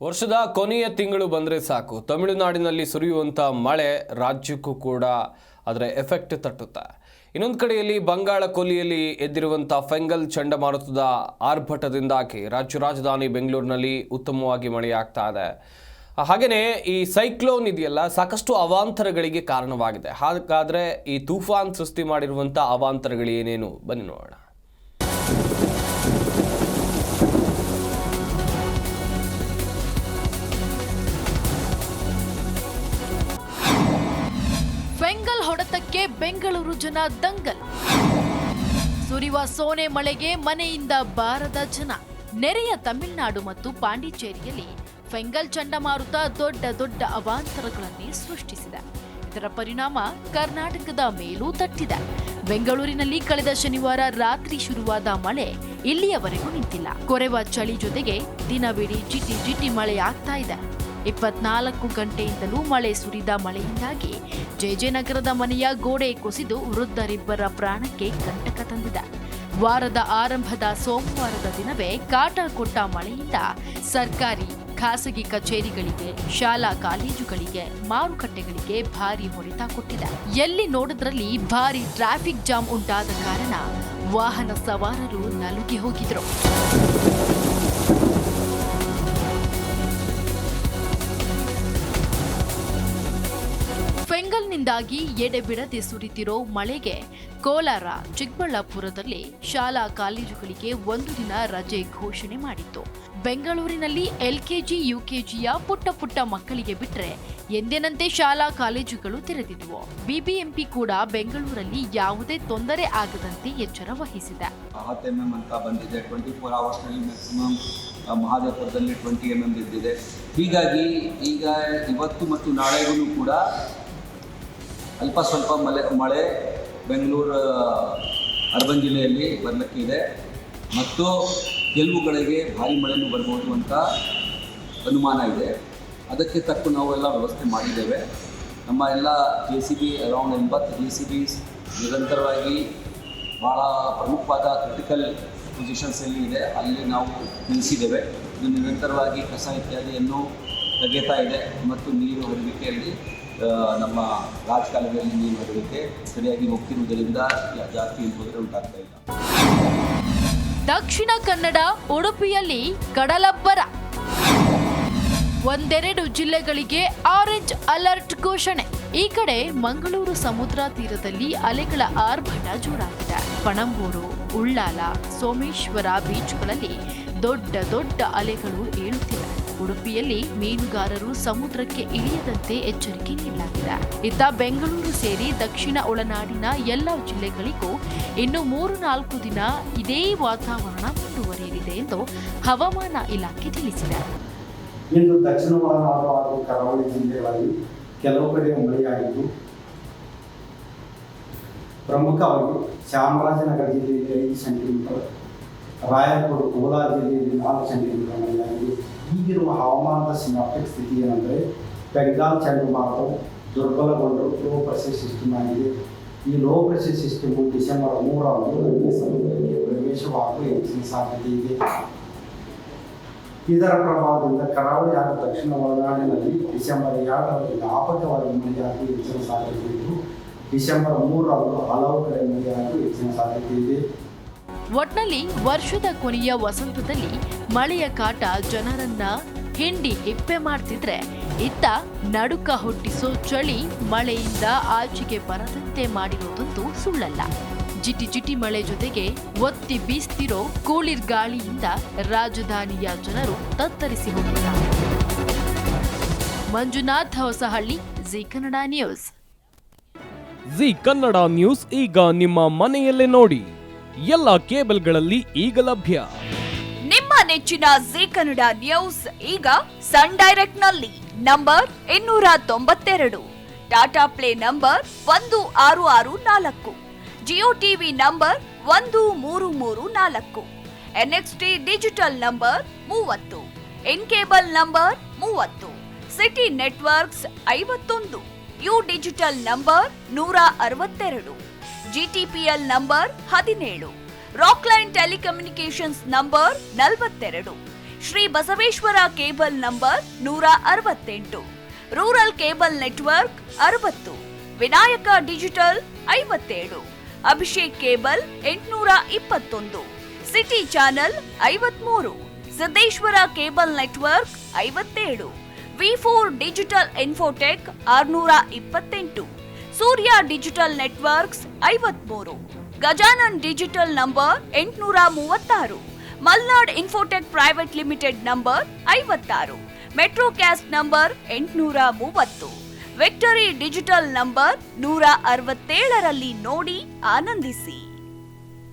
ವರ್ಷದ ಕೊನೆಯ ತಿಂಗಳು ಬಂದರೆ ಸಾಕು ತಮಿಳುನಾಡಿನಲ್ಲಿ ಸುರಿಯುವಂಥ ಮಳೆ ರಾಜ್ಯಕ್ಕೂ ಕೂಡ ಅದರ ಎಫೆಕ್ಟ್ ತಟ್ಟುತ್ತೆ. ಇನ್ನೊಂದು ಕಡೆಯಲ್ಲಿ ಬಂಗಾಳ ಕೊಲ್ಲಿಯಲ್ಲಿ ಎದ್ದಿರುವಂಥ ಫೆಂಗಲ್ ಚಂಡಮಾರುತದ ಆರ್ಭಟದಿಂದಾಗಿ ರಾಜ್ಯ ರಾಜಧಾನಿ ಬೆಂಗಳೂರಿನಲ್ಲಿ ಉತ್ತಮವಾಗಿ ಮಳೆಯಾಗ್ತಾ ಇದೆ. ಹಾಗೆಯೇ ಈ ಸೈಕ್ಲೋನ್ ಇದೆಯಲ್ಲ ಸಾಕಷ್ಟು ಅವಾಂತರಗಳಿಗೆ ಕಾರಣವಾಗಿದೆ. ಹಾಗಾದರೆ ಈ ತೂಫಾನ್ ಸೃಷ್ಟಿ ಮಾಡಿರುವಂಥ ಅವಾಂತರಗಳು ಏನೇನು ಬನ್ನಿ ನೋಡೋಣ. ಫೆಂಗಲ್ ಹೊಡೆತಕ್ಕೆ ಬೆಂಗಳೂರು ಜನ ದಂಗಲ್. ಸುರಿಯುವ ಸೋನೆ ಮಳೆಗೆ ಮನೆಯಿಂದ ಬಾರದ ಜನ. ನೆರೆಯ ತಮಿಳುನಾಡು ಮತ್ತು ಪಾಂಡಿಚೇರಿಯಲ್ಲಿ ಫೆಂಗಲ್ ಚಂಡಮಾರುತ ದೊಡ್ಡ ಅವಾಂತರಗಳನ್ನೇ ಸೃಷ್ಟಿಸಿದೆ. ಇದರ ಪರಿಣಾಮ ಕರ್ನಾಟಕದ ಮೇಲೂ ತಟ್ಟಿದೆ. ಬೆಂಗಳೂರಿನಲ್ಲಿ ಕಳೆದ ಶನಿವಾರ ರಾತ್ರಿ ಶುರುವಾದ ಮಳೆ ಇಲ್ಲಿಯವರೆಗೂ ನಿಂತಿಲ್ಲ. ಕೊರೆವ ಚಳಿ ಜೊತೆಗೆ ದಿನವಿಡೀ ಜಿಟಿ ಮಳೆಯಾಗ್ತಾ ಇದೆ. 24 ಗಂಟೆಯಿಂದಲೂ ಮಳೆ ಸುರಿದ ಮಳೆಯಿಂದಾಗಿ ಜೆಜೆನಗರದ ಮನೆಯ ಗೋಡೆ ಕುಸಿದು ವೃದ್ಧರಿಬ್ಬರ ಪ್ರಾಣಕ್ಕೆ ಕಂಟಕ ತಂದಿದೆ. ವಾರದ ಆರಂಭದ ಸೋಮವಾರದ ದಿನವೇ ಕಾಟ ಕೊಟ್ಟ ಮಳೆಯಿಂದ ಸರ್ಕಾರಿ ಖಾಸಗಿ ಕಚೇರಿಗಳಿಗೆ, ಶಾಲಾ ಕಾಲೇಜುಗಳಿಗೆ, ಮಾರುಕಟ್ಟೆಗಳಿಗೆ ಭಾರಿ ಹೊಡೆತ ಕೊಟ್ಟಿದೆ. ಎಲ್ಲಿ ನೋಡಿದ್ರಲ್ಲಿ ಭಾರಿ ಟ್ರಾಫಿಕ್ ಜಾಮ್ ಉಂಟಾದ ಕಾರಣ ವಾಹನ ಸವಾರರು ನಲುಗಿ ಹೋಗಿದ್ರು. ಫೆಂಗಲ್ನಿಂದಾಗಿ ಎಡೆಬಿಡದೆ ಸುರಿತಿರೋ ಮಳೆಗೆ ಕೋಲಾರ, ಚಿಕ್ಕಬಳ್ಳಾಪುರದಲ್ಲಿ ಶಾಲಾ ಕಾಲೇಜುಗಳಿಗೆ 1 ದಿನ ರಜೆ ಘೋಷಣೆ ಮಾಡಿತ್ತು. ಬೆಂಗಳೂರಿನಲ್ಲಿ LKG, UKGಯ ಪುಟ್ಟ ಮಕ್ಕಳಿಗೆ ಬಿಟ್ಟರೆ ಎಂದಿನಂತೆ ಶಾಲಾ ಕಾಲೇಜುಗಳು ತೆರೆದಿದ್ವು. BBMP ಕೂಡ ಬೆಂಗಳೂರಲ್ಲಿ ಯಾವುದೇ ತೊಂದರೆ ಆಗದಂತೆ ಎಚ್ಚರ ವಹಿಸಿದೆ. 10 mm ಅಂತ ಬಂದಿದೆ. 24 ಅವರ್ಸ್ನಲ್ಲಿ ಮ್ಯಾಕ್ಸಿಮಮ್ ಮಹಾದೇವಪುರದಲ್ಲಿ 20 mm ಬಿದ್ದಿದೆ. ಹೀಗಾಗಿ ಈಗ ಇವತ್ತು ಮತ್ತು ನಾಳೆಗೂ ಕೂಡ ಅಲ್ಪ ಸ್ವಲ್ಪ ಮಳೆ ಬೆಂಗಳೂರು ಅರ್ಬನ್ ಜಿಲ್ಲೆಯಲ್ಲಿ ಬರಲಿಕ್ಕಿದೆ ಮತ್ತು ಕೆಲವು ಕಡೆಗೆ ಭಾರಿ ಮಳೆಯೂ ಬರ್ಬೋದು ಅಂತ ಅನುಮಾನ ಇದೆ. ಅದಕ್ಕೆ ತಕ್ಕ ನಾವೆಲ್ಲ ವ್ಯವಸ್ಥೆ ಮಾಡಿದ್ದೇವೆ. ನಮ್ಮ ಎಲ್ಲ JCB ಅರೌಂಡ್ 80 JCBs ನಿರಂತರವಾಗಿ ಭಾಳ ಪ್ರಮುಖವಾದ ಕ್ರಿಟಿಕಲ್ ಪೊಸಿಷನ್ಸಲ್ಲಿ ಇದೆ, ಅಲ್ಲಿ ನಾವು ನಿಲ್ಲಿಸಿದ್ದೇವೆ. ಇದು ನಿರಂತರವಾಗಿ ಕಸ ಇತ್ಯಾದಿಯನ್ನು ತೆಗೆತಾ ಇದೆ ಮತ್ತು ನೀರು ಹರಿವಿಕೆಯಲ್ಲಿ ನಮ್ಮ ರಾಜಕಾಲುವೆಯಲ್ಲಿ ನೀರು ಹರಿವಿಕೆ ಸರಿಯಾಗಿ ಹೋಗ್ತಿರುವುದರಿಂದ ಜಾಸ್ತಿ ತೊಂದರೆ ಉಂಟಾಗ್ತಾ ಇಲ್ಲ. ದಕ್ಷಿಣ ಕನ್ನಡ, ಉಡುಪಿಯಲ್ಲಿ ಕಡಲಬ್ಬರ. 1-2 ಜಿಲ್ಲೆಗಳಿಗೆ ಆರೆಂಜ್ ಅಲರ್ಟ್ ಘೋಷಣೆ. ಈ ಕಡೆ ಮಂಗಳೂರು ಸಮುದ್ರ ತೀರದಲ್ಲಿ ಅಲೆಗಳ ಆರ್ಭಟ ಜೋರಾಗಿದೆ. ಪಣಂಬೂರು, ಉಳ್ಳಾಲ, ಸೋಮೇಶ್ವರ ಬೀಚ್ಗಳಲ್ಲಿ ದೊಡ್ಡ ಅಲೆಗಳು ಏಳುತ್ತಿವೆ. ಉಡುಪಿಯಲ್ಲಿ ಮೀನುಗಾರರು ಸಮುದ್ರಕ್ಕೆ ಇಳಿಯದಂತೆ ಎಚ್ಚರಿಕೆ ನೀಡಲಾಗಿದೆ. ಇತ್ತ ಬೆಂಗಳೂರು ಸೇರಿ ದಕ್ಷಿಣ ಒಳನಾಡಿನ ಎಲ್ಲ ಜಿಲ್ಲೆಗಳಿಗೂ ಇನ್ನು 3-4 ದಿನ ಇದೇ ವಾತಾವರಣ ಮುಂದುವರಿಯಲಿದೆ ಎಂದು ಹವಾಮಾನ ಇಲಾಖೆ ತಿಳಿಸಿದೆ. ಇಂದು ದಕ್ಷಿಣ ಒಳನಾಡು ಹಾಗೂ ಕರಾವಳಿ ಜಿಲ್ಲೆಗಳಲ್ಲಿ ಕೆಲವು ಕಡೆ ಮಳೆಯಾಗಿದ್ದು, ಪ್ರಮುಖವಾಗಿ ಚಾಮರಾಜನಗರ ಜಿಲ್ಲೆಯಲ್ಲಿ 5 ಸೆಂಟಿಮೀಟರ್, ರಾಯಚೂರು, ಕೋಲಾರ ಜಿಲ್ಲೆಯಲ್ಲಿ 4 ಸೆಂಟಿಮೀಟರ್ ಮಳೆಯಾಗಿದೆ. ಈಗಿರುವ ಹವಾಮಾನದ ಸಿನಾಪ್ಟಿಕ್ ಸ್ಥಿತಿ ಏನಂದರೆ ಬೆಂಗಾಲ್ ಚಂಡಮಾರುತವು ದುರ್ಬಲಗೊಂಡು ಲೋ ಪ್ರೆಷರ್ ಸಿಸ್ಟಮ್ ಆಗಿದೆ. ಈ ಲೋ ಪ್ರೆಷರ್ ಸಿಸ್ಟಮು ಡಿಸೆಂಬರ್ 3ರಂದು ಸಮುದ್ರಕ್ಕೆ ಪ್ರವೇಶವಾಗುವ ಹೆಚ್ಚಿನ ಸಾಧ್ಯತೆ ಇದೆ. ಇದರ ಪ್ರಭಾವದಿಂದ ಕರಾವಳಿ ಹಾಗೂ ದಕ್ಷಿಣ ಒಳನಾಡಿನಲ್ಲಿ ಡಿಸೆಂಬರ್ 2ರಂದು ವ್ಯಾಪಕವಾಗಿ ಮಳೆಯಾಗುವ ಹೆಚ್ಚಿನ ಸಾಧ್ಯತೆ ಇದ್ದು, ಡಿಸೆಂಬರ್ 3ರಂದು ಹಲವು ಕಡೆ ಮಳೆಯಾಗುವ ಹೆಚ್ಚಿನ ಸಾಧ್ಯತೆ ಇದೆ. ಒಟ್ನಲ್ಲಿ ವರ್ಷದ ಕೊನೆಯ ವಸಂತದಲ್ಲಿ ಮಳೆಯ ಕಾಟ ಜನರನ್ನ ಹಿಂಡಿ ಹಿಪ್ಪೆ ಮಾಡ್ತಿದ್ರೆ, ಇತ್ತ ನಡುಕ ಹುಟ್ಟಿಸೋ ಚಳಿ ಮಳೆಯಿಂದ ಆಚೆಗೆ ಬರದಂತೆ ಮಾಡಿರೋದಂತೂ ಸುಳ್ಳಲ್ಲ. ಜಿಟಿ ಮಳೆ ಜೊತೆಗೆ ಒತ್ತಿ ಬೀಸ್ತಿರೋ ಕೂಲಿರ್ ಗಾಳಿಯಿಂದ ರಾಜಧಾನಿಯ ಜನರು ತತ್ತರಿಸಿ ಹೋಗಿದ್ದಾರೆ. Manjunath Hosahalli, G Kannada news. G Kannada news ಈಗ ನಿಮ್ಮ ಮನೆಯಲ್ಲೇ ನೋಡಿ. ಎಲ್ಲ ಕೇಬಲ್ಗಳಲ್ಲಿ ಈಗ ಲಭ್ಯ. ನಿಮ್ಮ ನೆಚ್ಚಿನ ಜಿ ಕನ್ನಡ ನ್ಯೂಸ್ ಈಗ ಸನ್ ಡೈರೆಕ್ಟ್ ನಲ್ಲಿ number 292, Tata play number 1664, Jio TV number 1334, NXT digital number 30, in cable number 30, city networks 51, U digital number 162, GTPL number 17, Rockline telecommunications number 42, Shri Basaveshwara cable number 168, rural cable network 60, Vinayaka digital 57, Abhishek cable 821, city channel 53, Siddeshwara cable network 57, V4 digital Infotech 628, Surya digital networks 53, Gajanan digital number 836, Malnad infotech private limited number 56, Metrocast number 830, Victory digital number 167ರಲ್ಲಿ ನೋಡಿ ಆನಂದಿಸಿ.